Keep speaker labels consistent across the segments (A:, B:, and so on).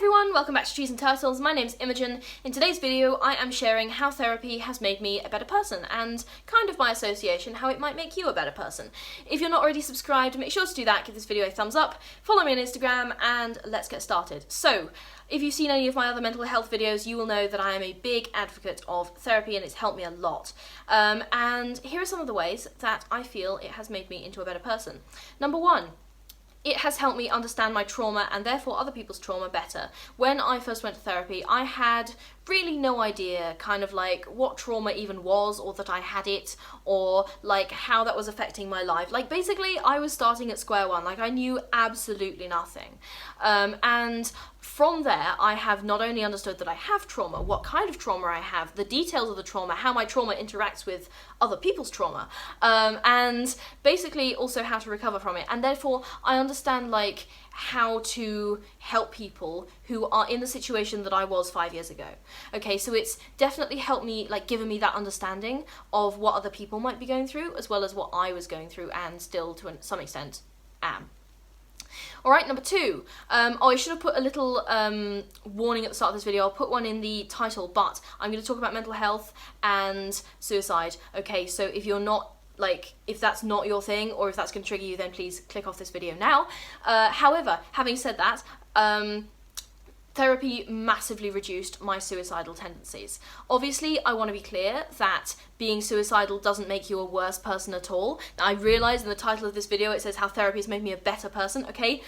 A: everyone, welcome back to Trees and Turtles. My name's Imogen. In today's video I am sharing how therapy has made me a better person and, kind of by association, how it might make you a better person. If you're not already subscribed, make sure to do that, give this video a thumbs up, follow me on Instagram, and let's get started. So, if you've seen any of my other mental health videos, you will know that I am a big advocate of therapy and it's helped me a lot. And here are some of the ways that I feel it has made me into a better person. Number one, it has helped me understand my trauma and therefore other people's trauma better. When I first went to therapy, I had really no idea kind of like what trauma even was, or that I had it, or like how that was affecting my life. Like basically I was starting at square one, like I knew absolutely nothing. And from there I have not only understood that I have trauma, what kind of trauma I have, the details of the trauma, how my trauma interacts with other people's trauma, and basically also how to recover from it. And therefore I understand like how to help people who are in the situation that I was 5 years ago. Okay, so it's definitely helped me, like given me that understanding of what other people might be going through, as well as what I was going through and still to some extent am. Alright, number two. I should have put a little warning at the start of this video. I'll put one in the title, but I'm going to talk about mental health and suicide. Okay, so if you're not if that's not your thing, or if that's going to trigger you, then please click off this video now. However, having said that, therapy massively reduced my suicidal tendencies. Obviously, I want to be clear that being suicidal doesn't make you a worse person at all. Now, I realise in the title of this video it says how therapy has made me a better person, okay?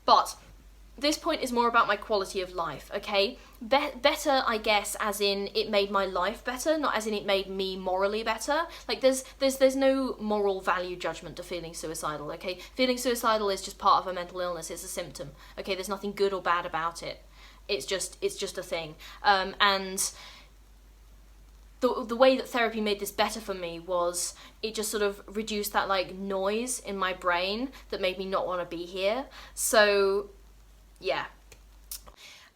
A: But this point is more about my quality of life, okay? Better, I guess, as in it made my life better, not as in it made me morally better. Like there's no moral value judgment to feeling suicidal, okay? Feeling suicidal is just part of a mental illness, it's a symptom, okay? There's nothing good or bad about it. It's just a thing. And the way that therapy made this better for me was it just sort of reduced that like noise in my brain that made me not want to be here. So yeah.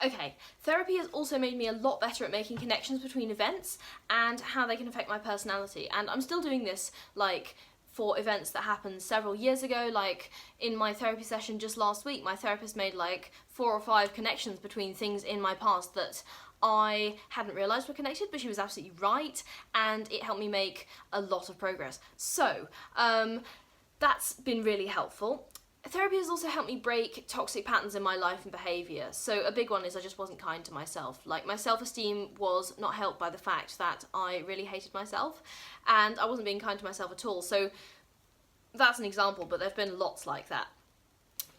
A: Okay, therapy has also made me a lot better at making connections between events and how they can affect my personality. And I'm still doing this, like, for events that happened several years ago. Like, in my therapy session just last week, my therapist made, like, 4 or 5 connections between things in my past that I hadn't realised were connected, but she was absolutely right, and it helped me make a lot of progress. So, that's been really helpful. Therapy has also helped me break toxic patterns in my life and behaviour. So a big one is I just wasn't kind to myself. Like, my self-esteem was not helped by the fact that I really hated myself, and I wasn't being kind to myself at all. So that's an example, but there have been lots like that.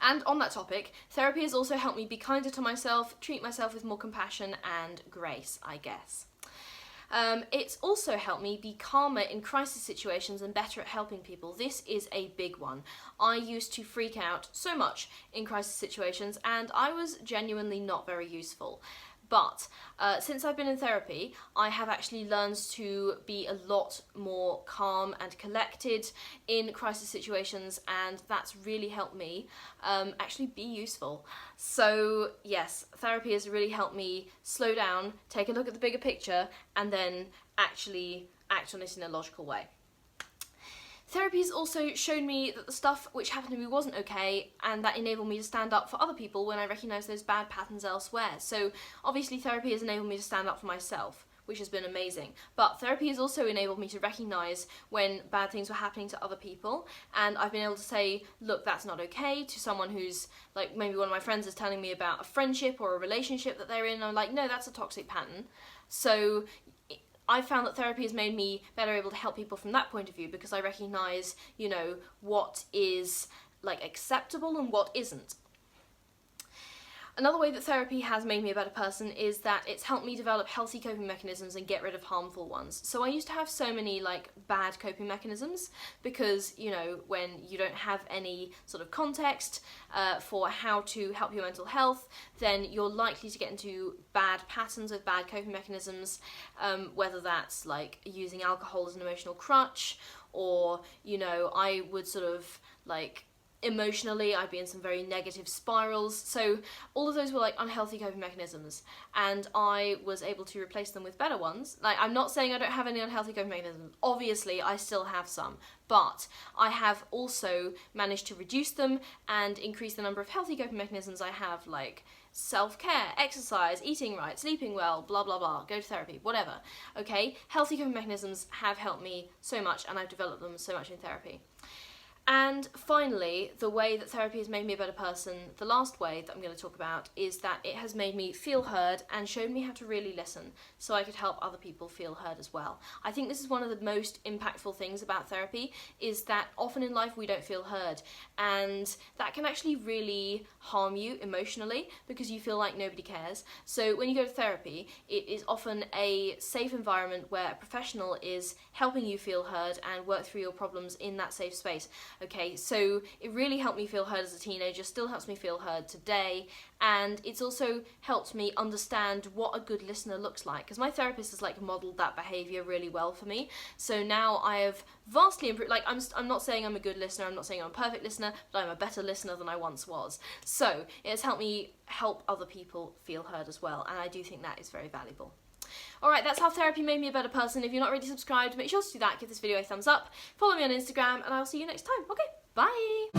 A: And on that topic, therapy has also helped me be kinder to myself, treat myself with more compassion and grace, I guess. It's also helped me be calmer in crisis situations and better at helping people. This is a big one. I used to freak out so much in crisis situations, and I was genuinely not very useful. But since I've been in therapy, I have actually learned to be a lot more calm and collected in crisis situations, and that's really helped me actually be useful. So yes, therapy has really helped me slow down, take a look at the bigger picture, and then actually act on it in a logical way. Therapy has also shown me that the stuff which happened to me wasn't okay, and that enabled me to stand up for other people when I recognised those bad patterns elsewhere. So obviously therapy has enabled me to stand up for myself, which has been amazing. But therapy has also enabled me to recognise when bad things were happening to other people, and I've been able to say, look, that's not okay, to someone who's, like, maybe one of my friends is telling me about a friendship or a relationship that they're in, and I'm like, no, that's a toxic pattern. So I found that therapy has made me better able to help people from that point of view, because I recognise, you know, what is, like, acceptable and what isn't. Another way that therapy has made me a better person is that it's helped me develop healthy coping mechanisms and get rid of harmful ones. So I used to have so many, like, bad coping mechanisms because, you know, when you don't have any sort of context for how to help your mental health, then you're likely to get into bad patterns with bad coping mechanisms, whether that's, like, using alcohol as an emotional crutch, or, you know, I would sort of, like, Emotionally, I'd be in some very negative spirals. So all of those were like unhealthy coping mechanisms, and I was able to replace them with better ones. Like, I'm not saying I don't have any unhealthy coping mechanisms. Obviously, I still have some, but I have also managed to reduce them and increase the number of healthy coping mechanisms I have, like self-care, exercise, eating right, sleeping well, blah blah blah, go to therapy, whatever. Okay, healthy coping mechanisms have helped me so much, and I've developed them so much in therapy. And finally, the way that therapy has made me a better person, the last way that I'm going to talk about, is that it has made me feel heard and showed me how to really listen so I could help other people feel heard as well. I think this is one of the most impactful things about therapy, is that often in life we don't feel heard, and that can actually really harm you emotionally because you feel like nobody cares. So when you go to therapy, it is often a safe environment where a professional is helping you feel heard and work through your problems in that safe space. Okay, so it really helped me feel heard as a teenager, still helps me feel heard today, and it's also helped me understand what a good listener looks like, because my therapist has like modelled that behaviour really well for me. So now I have vastly improved. Like, I'm not saying I'm a good listener, I'm not saying I'm a perfect listener, but I'm a better listener than I once was. So it has helped me help other people feel heard as well, and I do think that is very valuable. Alright, that's how therapy made me a better person. If you're not already subscribed, make sure to do that, give this video a thumbs up, follow me on Instagram, and I'll see you next time. Okay, bye!